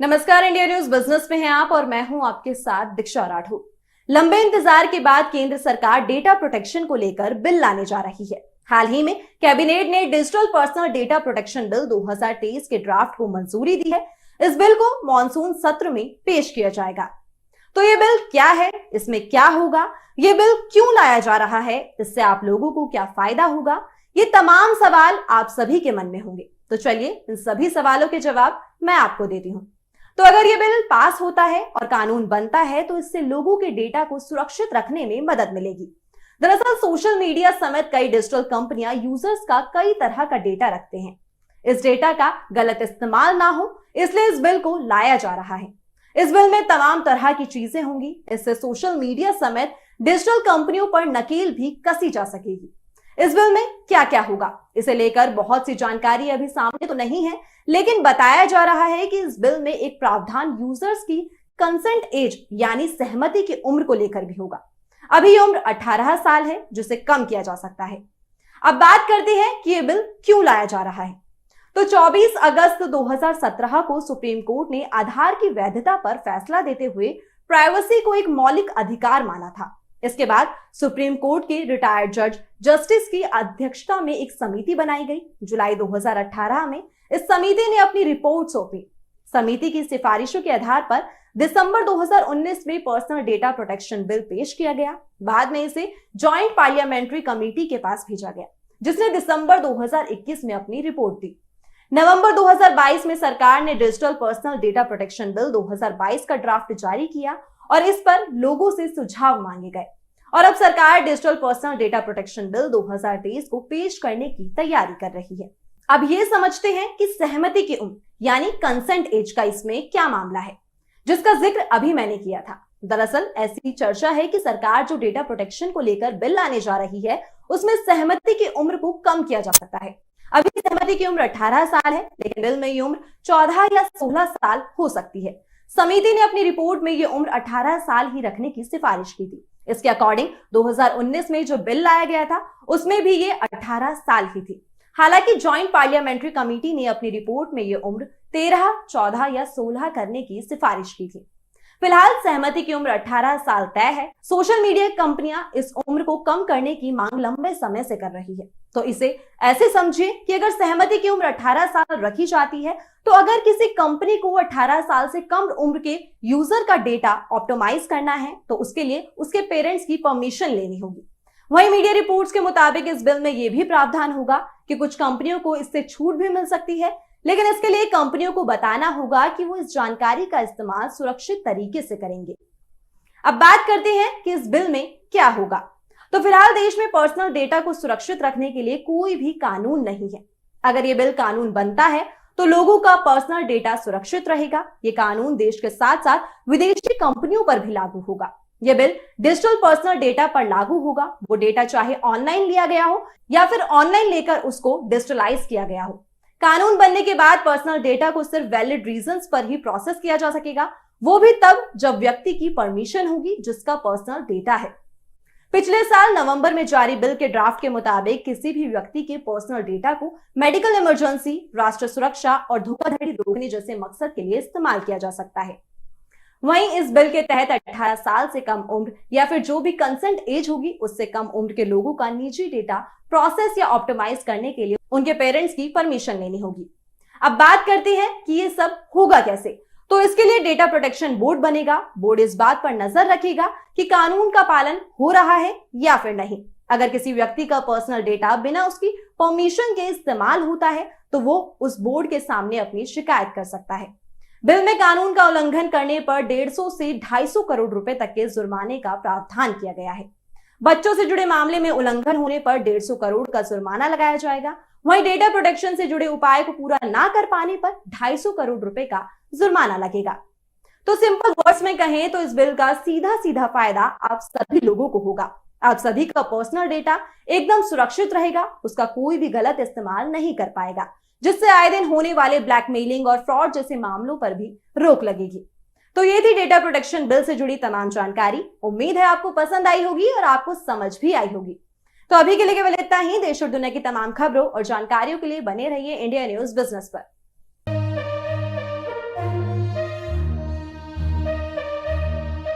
नमस्कार, India news business में हैं आप और मैं हूं आपके साथ दीक्षा राठौर। लंबे इंतजार के बाद केंद्र सरकार डेटा प्रोटेक्शन को लेकर बिल लाने जा रही है। हाल ही में कैबिनेट ने digital personal data protection bill 2023 के ड्राफ्ट को मंजूरी दी है। इस बिल को मॉनसून सत्र में पेश किया जाएगा। तो ये बिल क्या है, इसमें क्या होगा, ये बिल क्यों लाया जा रहा है, इससे आप लोगों को क्या फायदा होगा, ये तमाम सवाल आप सभी के मन में होंगे। तो चलिए इन सभी सवालों के जवाब मैं आपको देती हूँ। तो अगर ये बिल पास होता है और कानून बनता है तो इससे लोगों के डेटा को सुरक्षित रखने में मदद मिलेगी। दरअसल सोशल मीडिया समेत कई डिजिटल कंपनियां यूजर्स का कई तरह का डेटा रखते हैं। इस डेटा का गलत इस्तेमाल ना हो, इसलिए इस बिल को लाया जा रहा है। इस बिल में तमाम तरह की चीजें होंगी। इससे सोशल मीडिया समेत डिजिटल कंपनियों पर नकेल भी कसी जा सकेगी। इस बिल में क्या क्या होगा, इसे लेकर बहुत सी जानकारी अभी सामने तो नहीं है, लेकिन बताया जा रहा है कि इस बिल में एक प्रावधान यूजर्स की कंसेंट एज यानी सहमति की उम्र को लेकर भी होगा। अभी ये उम्र 18 साल है, जिसे कम किया जा सकता है। अब बात करते हैं कि ये बिल क्यों लाया जा रहा है। तो 24 अगस्त 2017 को सुप्रीम कोर्ट ने आधार की वैधता पर फैसला देते हुए प्राइवेसी को एक मौलिक अधिकार माना था। इसके बाद सुप्रीम कोर्ट के रिटायर्ड जज जस्टिस की अध्यक्षता में एक समिति बनाई गई। जुलाई 2018 में इस समिति ने अपनी रिपोर्ट सौंपी। समिति की सिफारिशों के आधार पर दिसंबर 2019 में पर्सनल डेटा प्रोटेक्शन बिल पेश किया गया। बाद में इसे जॉइंट पार्लियामेंट्री कमेटी के पास भेजा गया, जिसने दिसंबर 2021 में अपनी रिपोर्ट दी। नवंबर 2022 में सरकार ने digital personal data protection bill 2022 का ड्राफ्ट जारी किया और इस पर लोगों से सुझाव मांगे गए। और अब सरकार digital personal data protection bill 2023 को पेश करने की तैयारी कर रही है। अब ये समझते हैं कि सहमति की उम्र यानी कंसेंट एज का इसमें क्या मामला है, जिसका जिक्र अभी मैंने किया था। दरअसल ऐसी चर्चा है कि सरकार जो डेटा प्रोटेक्शन को लेकर बिल लाने जा रही है, उसमें सहमति की उम्र को कम किया जा सकता है। अभी सहमति की उम्र 18 साल है, लेकिन बिल में ये उम्र 14 या 16 साल हो सकती है। समिति ने अपनी रिपोर्ट में ये उम्र 18 साल ही रखने की सिफारिश की थी। इसके अकॉर्डिंग 2019 में जो बिल लाया गया था उसमें भी ये 18 साल ही थी। हालांकि जॉइंट पार्लियामेंट्री कमेटी ने अपनी रिपोर्ट में ये उम्र 13, 14 या 16 करने की सिफारिश की थी। फिलहाल सहमति की उम्र 18 साल तय है। सोशल मीडिया कंपनियां इस उम्र को कम करने की मांग लंबे समय से कर रही है। तो इसे ऐसे समझिए कि अगर सहमति की उम्र 18 साल रखी जाती है तो अगर किसी कंपनी को 18 साल से कम उम्र के यूजर का डेटा ऑप्टिमाइज करना है तो उसके लिए उसके पेरेंट्स की परमिशन लेनी होगी। वहीं मीडिया रिपोर्ट्स के मुताबिक इस बिल में यह भी प्रावधान होगा कि कुछ कंपनियों को इससे छूट भी मिल सकती है, लेकिन इसके लिए कंपनियों को बताना होगा कि वो इस जानकारी का इस्तेमाल सुरक्षित तरीके से करेंगे। अब बात करते हैं कि इस बिल में क्या होगा। तो फिलहाल देश में पर्सनल डेटा को सुरक्षित रखने के लिए कोई भी कानून नहीं है। अगर ये बिल कानून बनता है तो लोगों का पर्सनल डेटा सुरक्षित रहेगा। ये कानून देश के साथ साथ विदेशी कंपनियों पर भी लागू होगा। यह बिल डिजिटल पर्सनल डेटा पर लागू होगा। वो डेटा चाहे ऑनलाइन लिया गया हो या फिर ऑनलाइन लेकर उसको डिजिटलाइज किया गया हो। कानून बनने के बाद पर्सनल डेटा को सिर्फ वैलिड रीजंस पर ही प्रोसेस किया जा सकेगा, वो भी तब जब व्यक्ति की परमिशन होगी जिसका पर्सनल डेटा है। पिछले साल नवंबर में जारी बिल के ड्राफ्ट के मुताबिक किसी भी व्यक्ति के पर्सनल डेटा को मेडिकल इमरजेंसी, राष्ट्र सुरक्षा और धोखाधड़ी रोकने जैसे मकसद के लिए इस्तेमाल किया जा सकता है। वहीं इस बिल के तहत 18 साल से कम उम्र या फिर जो भी कंसेंट एज होगी उससे कम उम्र के लोगों का निजी डेटा प्रोसेस या ऑप्टिमाइज करने के लिए उनके पेरेंट्स की परमिशन लेनी होगी। अब बात करते हैं कि ये सब होगा कैसे। तो इसके लिए डेटा प्रोटेक्शन बोर्ड बनेगा। बोर्ड इस बात पर नजर रखेगा कि कानून का पालन हो रहा है या फिर नहीं। अगर किसी व्यक्ति का पर्सनल डेटा बिना उसकी परमिशन के इस्तेमाल होता है तो वो उस बोर्ड के सामने अपनी शिकायत कर सकता है। बिल में कानून का उल्लंघन करने पर 150 से 250 करोड़ रुपए तक के जुर्माने का प्रावधान किया गया है। बच्चों से जुड़े मामले में उल्लंघन होने पर 150 करोड़ का जुर्माना लगाया जाएगा। वहीं डेटा प्रोटेक्शन से जुड़े उपाय को पूरा ना कर पाने पर 250 करोड़ रुपए का जुर्माना लगेगा। तो सिंपल वर्ड्स में कहें तो इस बिल का सीधा सीधा फायदा आप सभी लोगों को होगा। आप सभी का पर्सनल डेटा एकदम सुरक्षित रहेगा, उसका कोई भी गलत इस्तेमाल नहीं कर पाएगा, जिससे आए दिन होने वाले ब्लैकमेलिंग और फ्रॉड जैसे मामलों पर भी रोक लगेगी। तो ये थी डेटा प्रोटेक्शन बिल से जुड़ी तमाम जानकारी। उम्मीद है आपको पसंद आई होगी और आपको समझ भी आई होगी। तो अभी के लिए केवल इतना ही। देश और दुनिया की तमाम खबरों और जानकारियों के लिए बने रहिए इंडिया न्यूज बिजनेस पर।